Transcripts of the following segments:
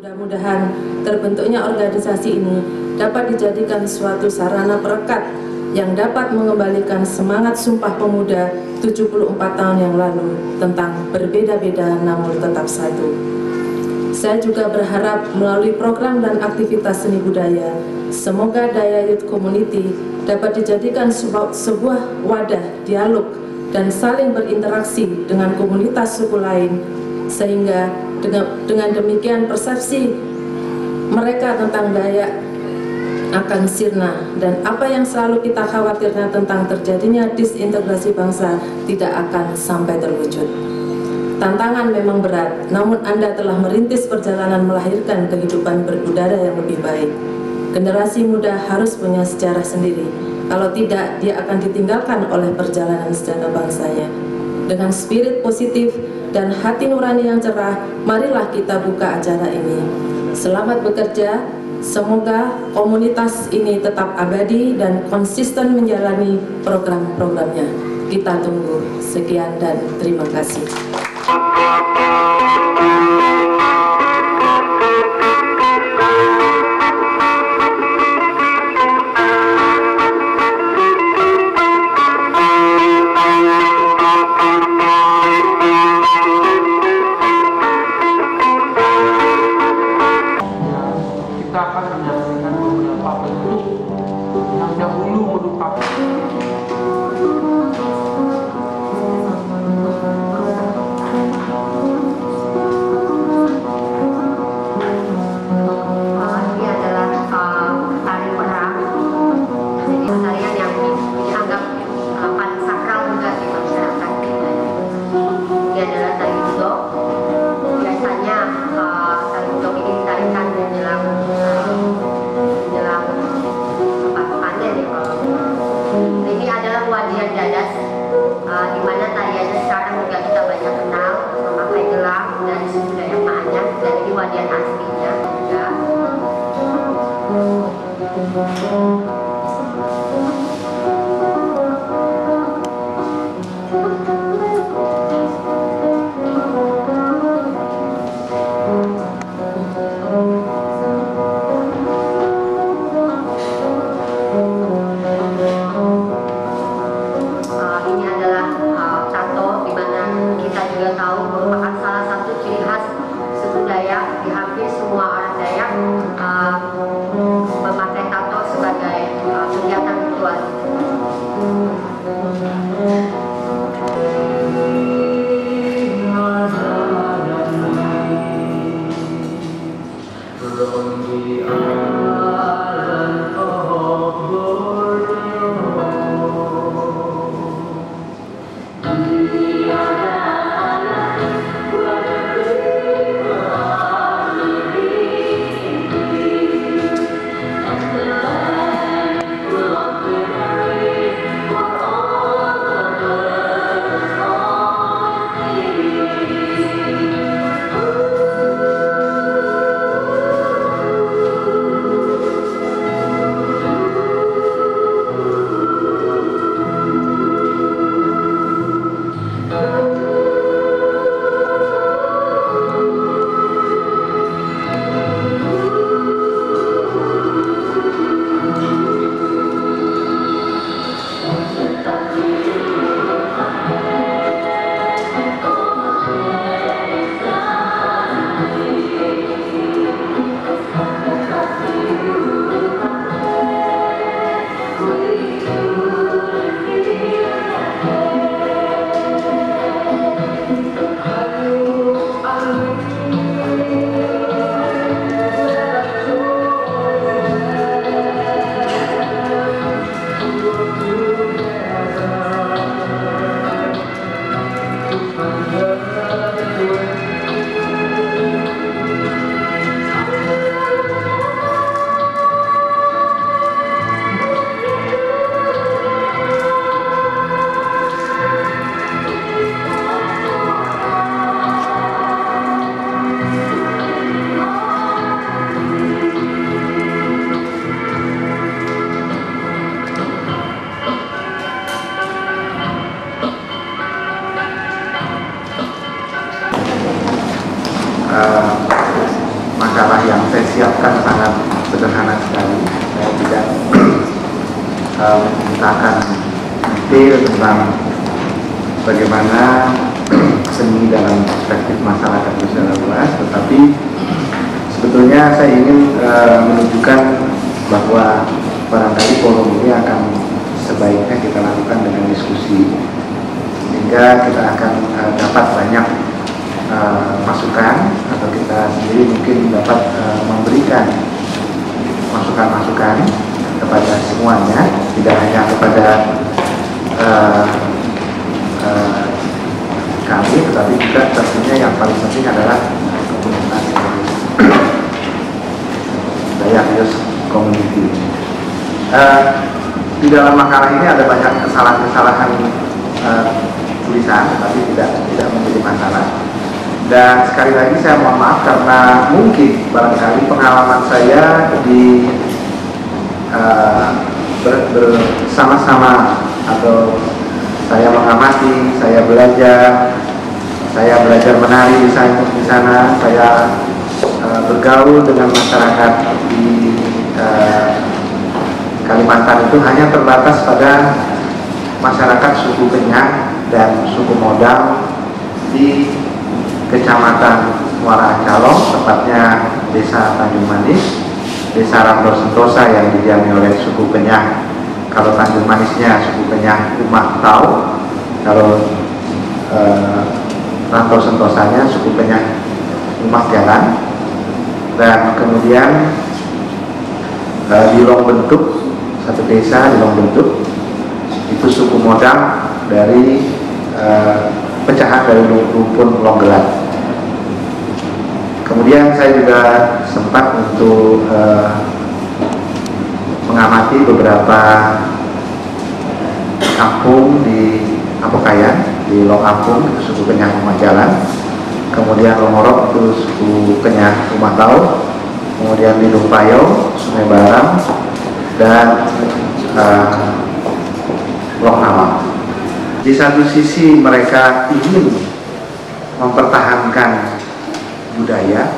Mudah-mudahan terbentuknya organisasi ini dapat dijadikan suatu sarana perekat yang dapat mengembalikan semangat Sumpah Pemuda 74 tahun yang lalu tentang berbeda-beda namun tetap satu. Saya juga berharap melalui program dan aktivitas seni budaya, semoga Daya Youth Community dapat dijadikan sebuah wadah dialog dan saling berinteraksi dengan komunitas suku lain, sehingga dengan demikian persepsi mereka tentang Dayak akan sirna, dan apa yang selalu kita khawatirkan tentang terjadinya disintegrasi bangsa tidak akan sampai terwujud. Tantangan memang berat, namun Anda telah merintis perjalanan melahirkan kehidupan berbudaya yang lebih baik. Generasi muda harus punya sejarah sendiri, kalau tidak dia akan ditinggalkan oleh perjalanan sejarah bangsanya. Dengan spirit positif dan hati nurani yang cerah, marilah kita buka acara ini. Selamat bekerja, semoga komunitas ini tetap abadi dan konsisten menjalani program-programnya. Kita tunggu. Sekian dan terima kasih. Kita akan menyaksikan beberapa bentuk yang dahulu merupakan ini adalah tari perang, jadi tarian yang dianggap paling sakral juga di masyarakat. Ini adalah tari budok. Biasanya tari budok ini ditarikan menjelang panen. Ini adalah wadian dadas, di mana tariannya sekarang juga kita banyak kenal memakai gelang dari suku Dayak Maanyar, dan ini wadian aslinya juga. Ini adalah tato, di mana kita juga tahu merupakan salah satu ciri khas suku Dayak. Di hampir semua orang Dayak memakai tato sebagai menceritakan detail tentang bagaimana seni dalam perspektif masyarakat secara luas, tetapi sebetulnya saya ingin menunjukkan bahwa barangkali forum ini akan sebaiknya kita lakukan dengan diskusi, sehingga kita akan dapat banyak masukan, atau kita sendiri mungkin dapat memberikan masukan-masukan kepada semuanya, tidak hanya kepada kami, tetapi juga tentunya yang paling penting adalah komunitas Dayak Yus Community. Di dalam makalah ini ada banyak kesalahan-kesalahan tulisan, tapi tidak menjadi masalah. Dan sekali lagi saya mohon maaf karena mungkin barangkali pengalaman saya di bersama-sama, atau saya mengamati, saya belajar menari di sana, saya bergaul dengan masyarakat di Kalimantan itu hanya terbatas pada masyarakat suku Kenyang dan suku Modal di Kecamatan Muara Calong, tepatnya Desa Tanjung Manis, Desa Rantau Sentosa yang didiami oleh suku Kenyang. Kalau Tanjung Manisnya suku Kenyang Umah Tau, kalau Rantau Sentosanya suku Kenyang Umah Jalan. Dan kemudian di Longbentuk, satu desa di Longbentuk itu suku Modal dari pecahan dari rumpun Longgelat. Kemudian saya juga sempat untuk mengamati beberapa kampung di Apokayan, di Long Ampung itu suku Kenyang Umah Jalan, kemudian Longorok itu suku Kenyang Umah Tau, kemudian di Lumpayo, Sungai Barang, dan Long Nawang. Di satu sisi mereka ingin mempertahankan budaya,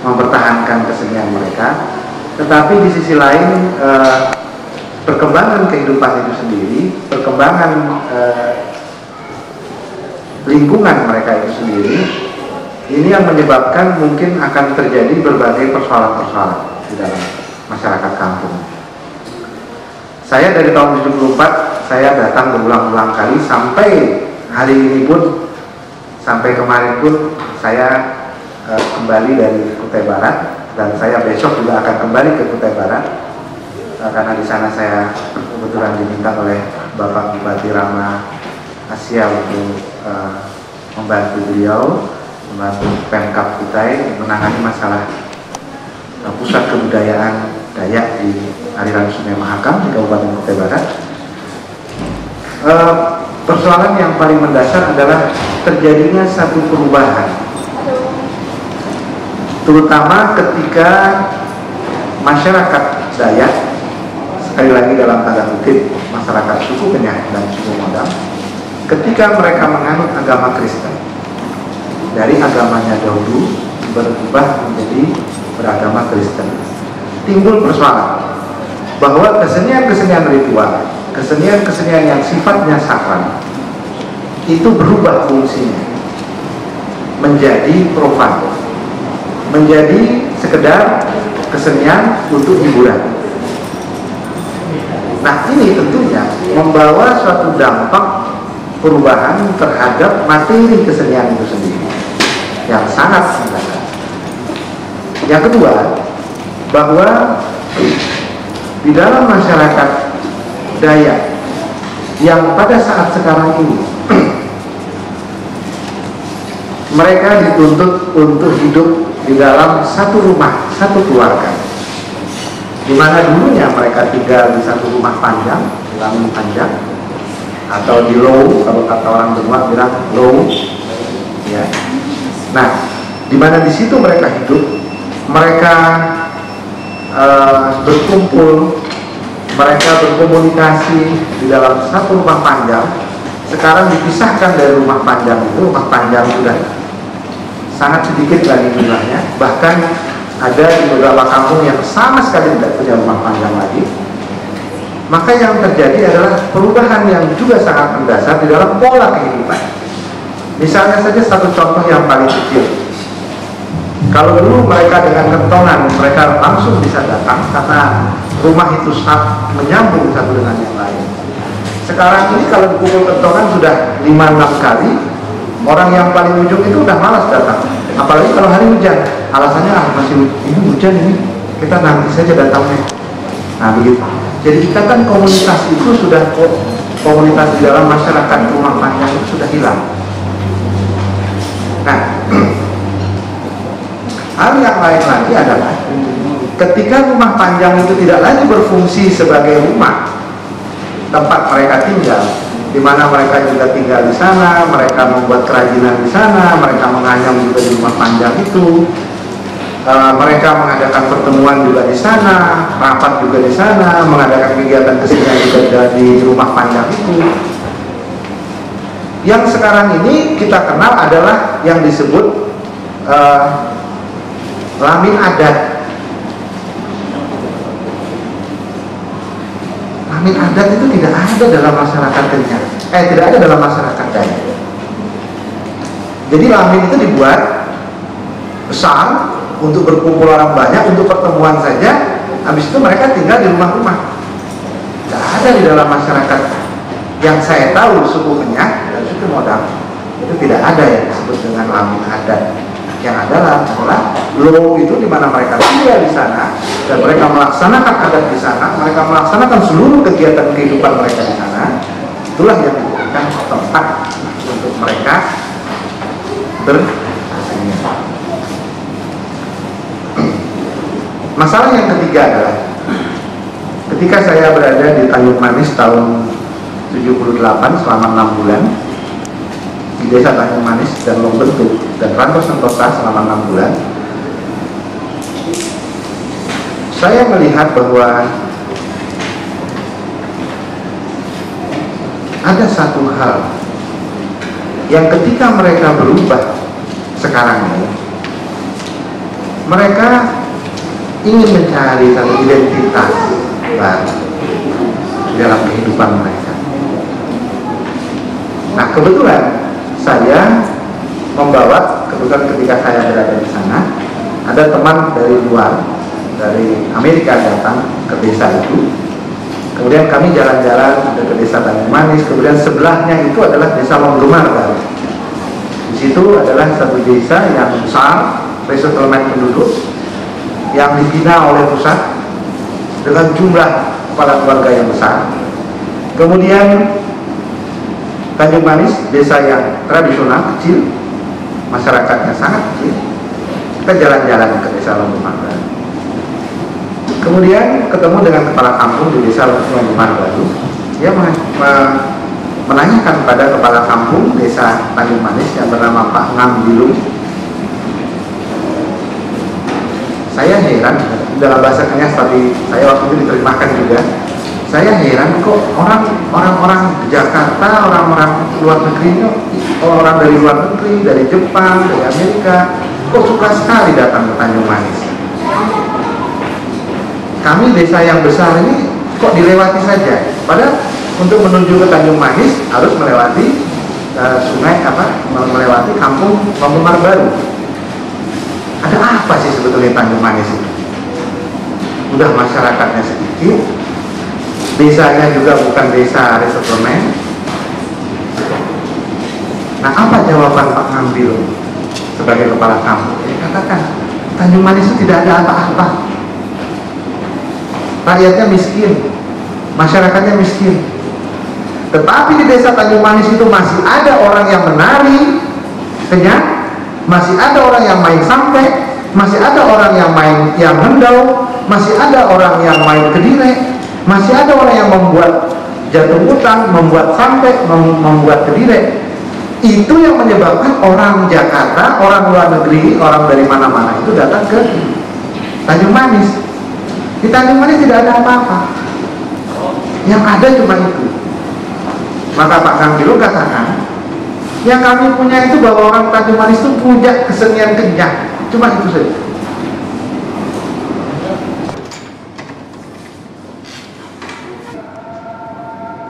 mempertahankan kesenian mereka, tetapi di sisi lain perkembangan kehidupan itu sendiri, perkembangan lingkungan mereka itu sendiri, ini yang menyebabkan mungkin akan terjadi berbagai persoalan-persoalan di dalam masyarakat kampung. Saya dari tahun 74 saya datang berulang-ulang kali, sampai hari ini pun, sampai kemarin pun saya kembali dari Kutai Barat, dan saya besok juga akan kembali ke Kutai Barat karena di sana saya kebetulan diminta oleh Bapak Bupati Rama Asia untuk membantu beliau, membantu Pemkab Kutai menangani masalah pusat kebudayaan Dayak di aliran Sungai Mahakam di Kabupaten Kutai Barat. Persoalan yang paling mendasar adalah terjadinya satu perubahan, terutama ketika masyarakat Dayak, sekali lagi dalam tanda kutip masyarakat suku Kenyang dan suku Modal, ketika mereka menganut agama Kristen, dari agamanya dahulu berubah menjadi beragama Kristen, timbul persoalan bahwa kesenian-kesenian ritual, kesenian-kesenian yang sifatnya sakral itu berubah fungsinya menjadi profan, menjadi sekedar kesenian untuk hiburan. Nah, ini tentunya membawa suatu dampak perubahan terhadap materi kesenian itu sendiri yang sangat signifikan. Yang kedua, bahwa di dalam masyarakat Dayak yang pada saat sekarang ini mereka dituntut untuk hidup di dalam satu rumah, satu keluarga, di mana dulunya mereka tinggal di satu rumah panjang, bangun panjang, atau di low, kalau kata orang Jawa bilang low, ya. Nah, di mana di situ mereka hidup, mereka berkumpul, mereka berkomunikasi di dalam satu rumah panjang. Sekarang dipisahkan dari rumah panjang itu, rumah panjang sudah sangat sedikit lagi jumlahnya, bahkan ada di beberapa kampung yang sama sekali tidak punya rumah panjang lagi. maka yang terjadi adalah perubahan yang juga sangat mendasar di dalam pola kehidupan. Misalnya saja satu contoh yang paling kecil. Kalau dulu mereka dengan kentongan, mereka langsung bisa datang karena rumah itu menyambung satu dengan yang lain. Sekarang ini kalau dipukul kentongan sudah 5-6 kali, orang yang paling ujung itu udah malas datang. Apalagi kalau hari hujan, alasannya masih ini hujan ini, kita nanti saja datangnya. Nah begitu. Jadi ikatan komunitas itu sudah, komunitas di dalam masyarakat rumah panjang itu sudah hilang. Nah, hal yang lain lagi adalah ketika rumah panjang itu tidak lagi berfungsi sebagai rumah tempat mereka tinggal, di mana mereka juga tinggal di sana, mereka membuat kerajinan di sana, mereka menganyam juga di rumah panjang itu. Mereka mengadakan pertemuan juga di sana, rapat juga di sana, mengadakan kegiatan kesenian juga di rumah panjang itu. Yang sekarang ini kita kenal adalah yang disebut lamin adat. Lamin adat itu tidak ada dalam masyarakat Kenyang, tidak ada dalam masyarakat Dayak. Jadi lamin itu dibuat besar untuk berkumpul orang banyak, untuk pertemuan saja. Habis itu mereka tinggal di rumah-rumah. Tidak ada di dalam masyarakat yang saya tahu suku Kenyang dan suku Modang itu tidak ada yang disebut dengan lamin adat. Yang adalah lo itu di mana mereka tinggal di sana dan mereka melaksanakan adat di sana, mereka melaksanakan seluruh kegiatan kehidupan mereka di sana. Itulah yang dijadikan tempat untuk mereka berkesenian. Masalah yang ketiga adalah ketika saya berada di Tanjung Manis tahun 78 selama 6 bulan di desa Tanjung Manis dan Longbentuk dan Rantau Sentosa selama 6 bulan, saya melihat bahwa ada satu hal yang ketika mereka berubah sekarang ini, mereka ingin mencari satu identitas baru di dalam kehidupan mereka. Nah kebetulan saya membawa, kebetulan ketika saya berada di sana, ada teman dari luar, dari Amerika datang ke desa itu. Kemudian kami jalan-jalan ke desa Tanjung Manis. Kemudian sebelahnya itu adalah desa Longgemar baru. Di situ adalah satu desa yang besar, resettlement penduduk, yang dibina oleh pusat dengan jumlah kepala keluarga yang besar. Kemudian Tanjung Manis, desa yang tradisional kecil, masyarakatnya sangat kecil. Kita jalan-jalan ke desa Longgemar baru. Kemudian ketemu dengan kepala kampung di desa Longgemar baru. Dia menanyakan kepada kepala kampung desa Tanjung Manis yang bernama Pak Ngam Bilung. Saya heran, dalam bahasa Kenyas, tapi saya waktu itu diterjemahkan juga. Saya heran kok orang-orang Jakarta, orang-orang luar negeri, orang dari luar negeri, dari Jepang, dari Amerika, kok suka sekali datang ke Tanjung Manis. Kami desa yang besar ini kok dilewati saja. Padahal untuk menuju ke Tanjung Manis harus melewati sungai, melewati kampung Longgemar baru. Ada apa sih sebetulnya Tanjung Manis itu? Udah masyarakatnya sedikit, desanya juga bukan desa resettlement. Nah, apa jawaban Pak Ngambil sebagai kepala kampung? Dia katakan, Tanjung Manis itu tidak ada apa-apa. Rakyatnya miskin, masyarakatnya miskin. Tetapi di desa Tanjung Manis itu masih ada orang yang menari kenyang, masih ada orang yang main sampai, masih ada orang yang main yang hendau, masih ada orang yang main kedire, masih ada orang yang membuat jatuh utang, membuat sampai, membuat kedire. Itu yang menyebabkan orang Jakarta, orang luar negeri, orang dari mana-mana itu datang ke Tanjung Manis. Di Tanjung Manis tidak ada apa-apa, yang ada cuma itu. Maka Pak Kang Bilo katakan, yang kami punya itu bahwa orang Tanjung Manis itu punya kesenian kenyang, cuma itu saja.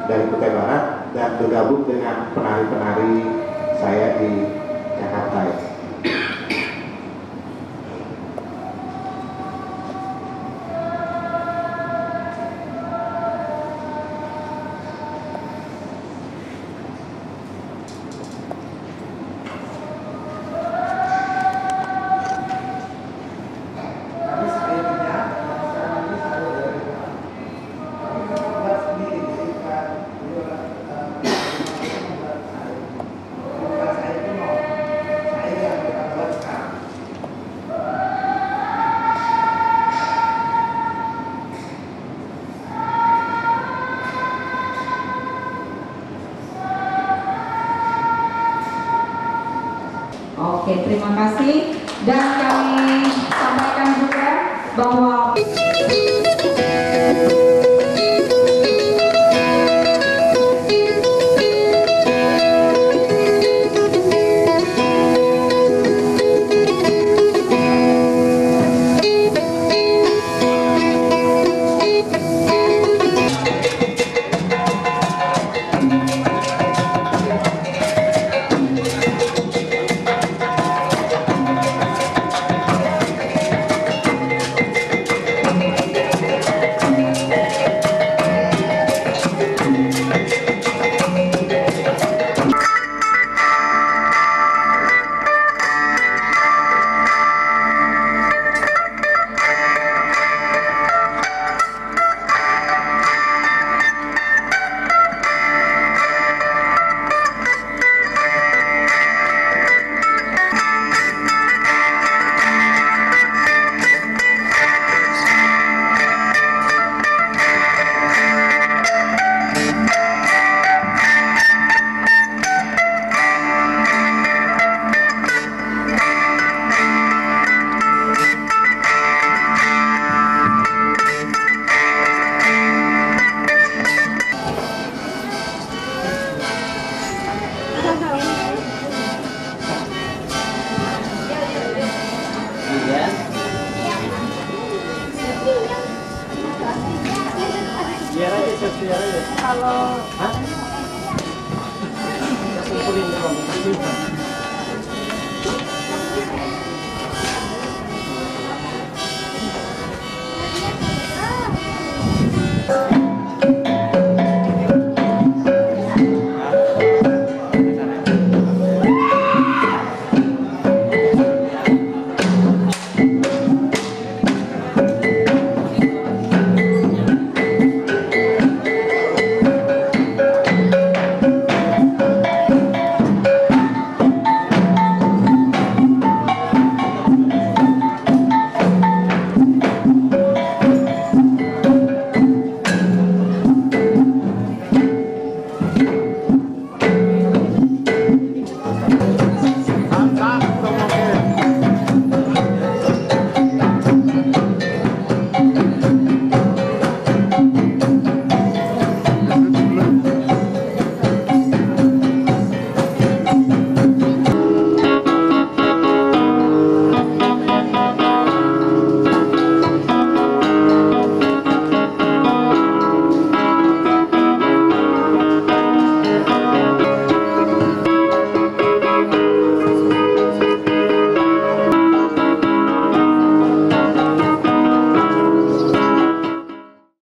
dari Kutai Barat dan bergabung dengan penari-penari saya di Jakarta. Oke, terima kasih. Dan kami sampaikan juga bahwa Kalau